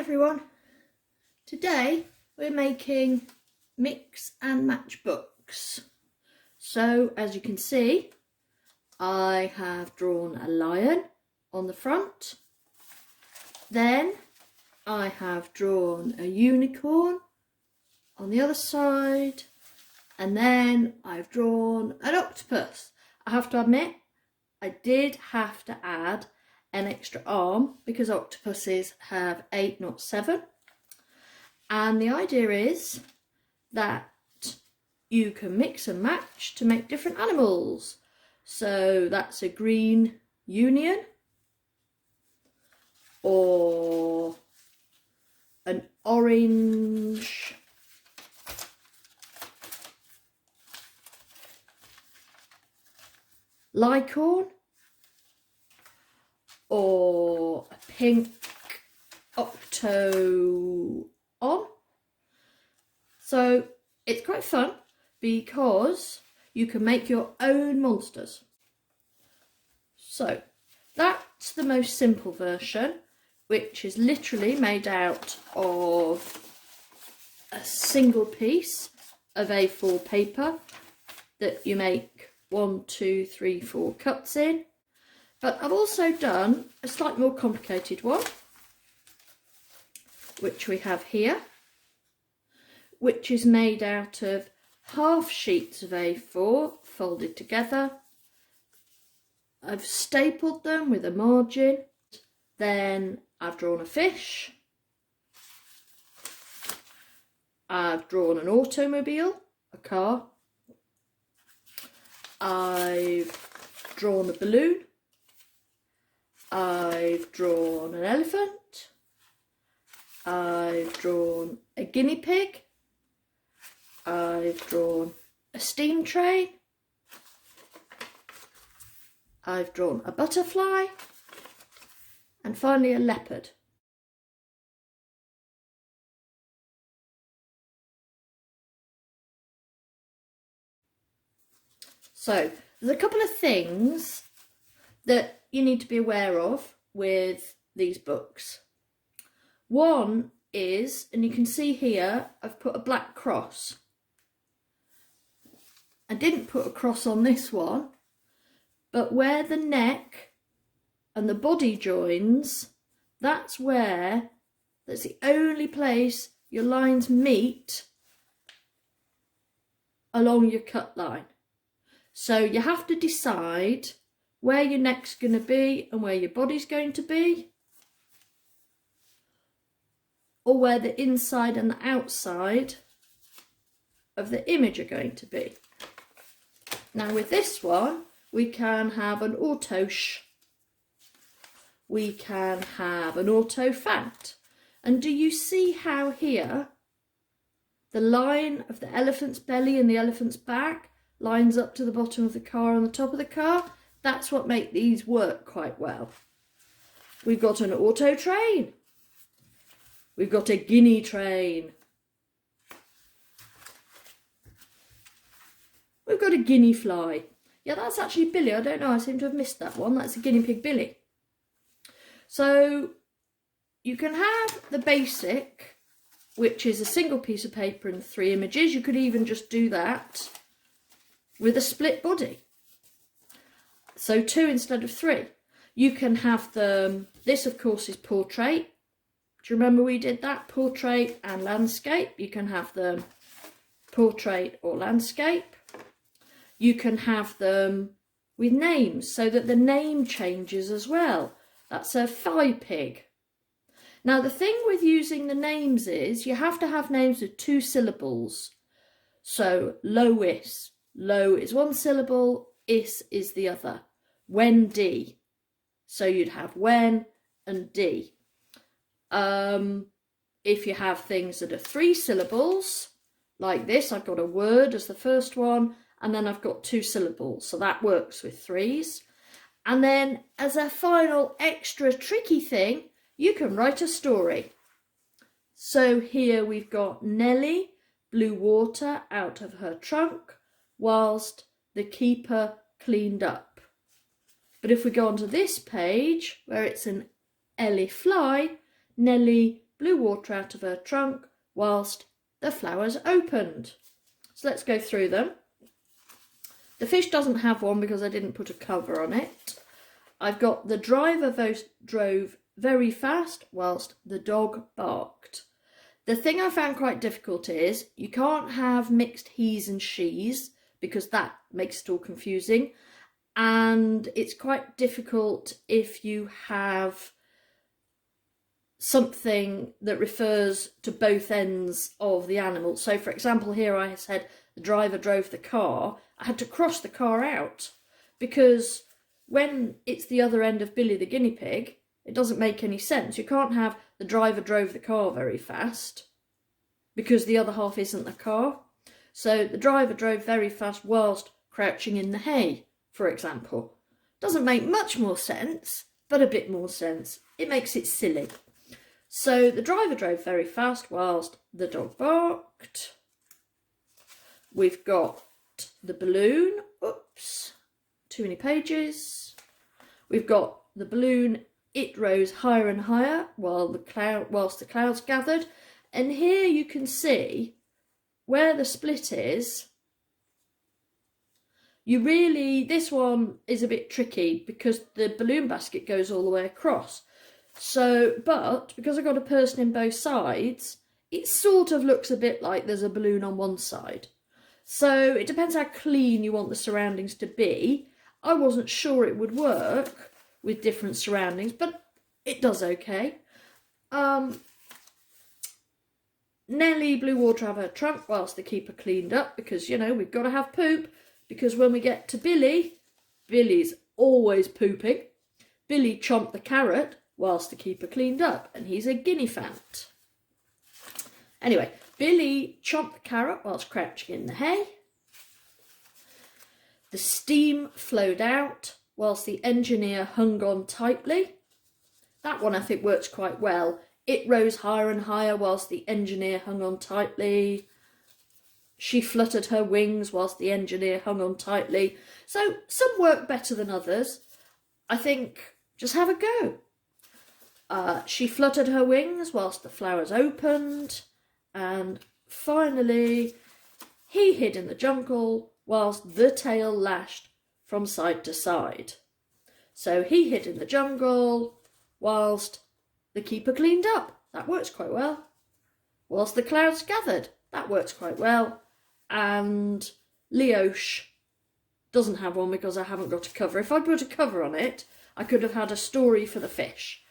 everyone, today we're making mix and match books. So as you can see, I have drawn a lion on the front, then I have drawn a unicorn on the other side, and then I've drawn an octopus. I have to admit, I did have to add an extra arm because octopuses have 8, not 7. And the idea is that you can mix and match to make different animals. So that's a green union or an orange licorn, or a pink octo on. So it's quite fun because you can make your own monsters. So that's the most simple version, which is literally made out of a single piece of A4 paper that you make 1, 2, 3, 4 cuts in. But I've also done a slightly more complicated one, which we have here, which is made out of half sheets of A4 folded together. I've stapled them with a margin. Then I've drawn a fish. I've drawn an automobile, a car. I've drawn a balloon. I've drawn an elephant. I've drawn a guinea pig. I've drawn a steam train. I've drawn a butterfly. And finally a leopard. So there's a couple of things that you need to be aware of with these books. One is, and you can see here, I've put a black cross. I didn't put a cross on this one, but where the neck and the body joins, that's the only place your lines meet along your cut line. So you have to decide where your neck's going to be and where your body's going to be, or where the inside and the outside of the image are going to be. Now with this one, we can have an autosh, we can have an autofant. And do you see how here the line of the elephant's belly and the elephant's back lines up to the bottom of the car and the top of the car? That's what makes these work quite well. We've got an auto train. We've got a guinea train. We've got a guinea fly. Yeah, that's actually Billy. I don't know, I seem to have missed that one. That's a guinea pig Billy. So you can have the basic, which is a single piece of paper and 3 images. You could even just do that with a split body. So 2 instead of 3. You can have them, this of course is portrait. Do you remember we did that? Portrait and landscape. You can have them portrait or landscape. You can have them with names so that the name changes as well. That's a phi pig. Now the thing with using the names is you have to have names with 2 syllables. So Lois, lo is 1 syllable, is the other. Wendy, so you'd have Wen and D. If you have things that are 3 syllables, like this, I've got a word as the first one, and then I've got 2 syllables, so that works with 3s. And then as a final extra tricky thing, you can write a story. So here we've got Nellie blew water out of her trunk whilst the keeper cleaned up. But if we go onto this page where it's an Ellie fly, Nellie blew water out of her trunk whilst the flowers opened. So let's go through them. The fish doesn't have one because I didn't put a cover on it. I've got the driver drove very fast whilst the dog barked. The thing I found quite difficult is you can't have mixed he's and she's because that makes it all confusing. And it's quite difficult if you have something that refers to both ends of the animal. So for example, here I said the driver drove the car. I had to cross the car out because when it's the other end of Billy the guinea pig, it doesn't make any sense. You can't have the driver drove the car very fast because the other half isn't the car. So the driver drove very fast whilst crouching in the hay, for example. Doesn't make much more sense, but a bit more sense. It makes it silly. So the driver drove very fast whilst the dog barked. We've got the balloon. Oops, too many pages. We've got the balloon. It rose higher and higher whilst the clouds gathered. And here you can see where the split is. This one is a bit tricky because the balloon basket goes all the way across. So, but because I've got a person in both sides, it sort of looks a bit like there's a balloon on one side. So it depends how clean you want the surroundings to be. I wasn't sure it would work with different surroundings, but it does okay. Nellie blew water out of her trunk whilst the keeper cleaned up because, you know, we've got to have poop. Because when we get to Billy, Billy's always pooping. Billy chomped the carrot whilst the keeper cleaned up, and he's a guinea fant. Anyway, Billy chomped the carrot whilst crouching in the hay. The steam flowed out whilst the engineer hung on tightly. That one I think works quite well. It rose higher and higher whilst the engineer hung on tightly. She fluttered her wings whilst the engineer hung on tightly. So some work better than others. I think just have a go. She fluttered her wings whilst the flowers opened. And finally, he hid in the jungle whilst the tail lashed from side to side. So he hid in the jungle whilst the keeper cleaned up. That works quite well. Whilst the clouds gathered. That works quite well. And Leosh doesn't have one because I haven't got a cover. If I'd put a cover on it, I could have had a story for the fish.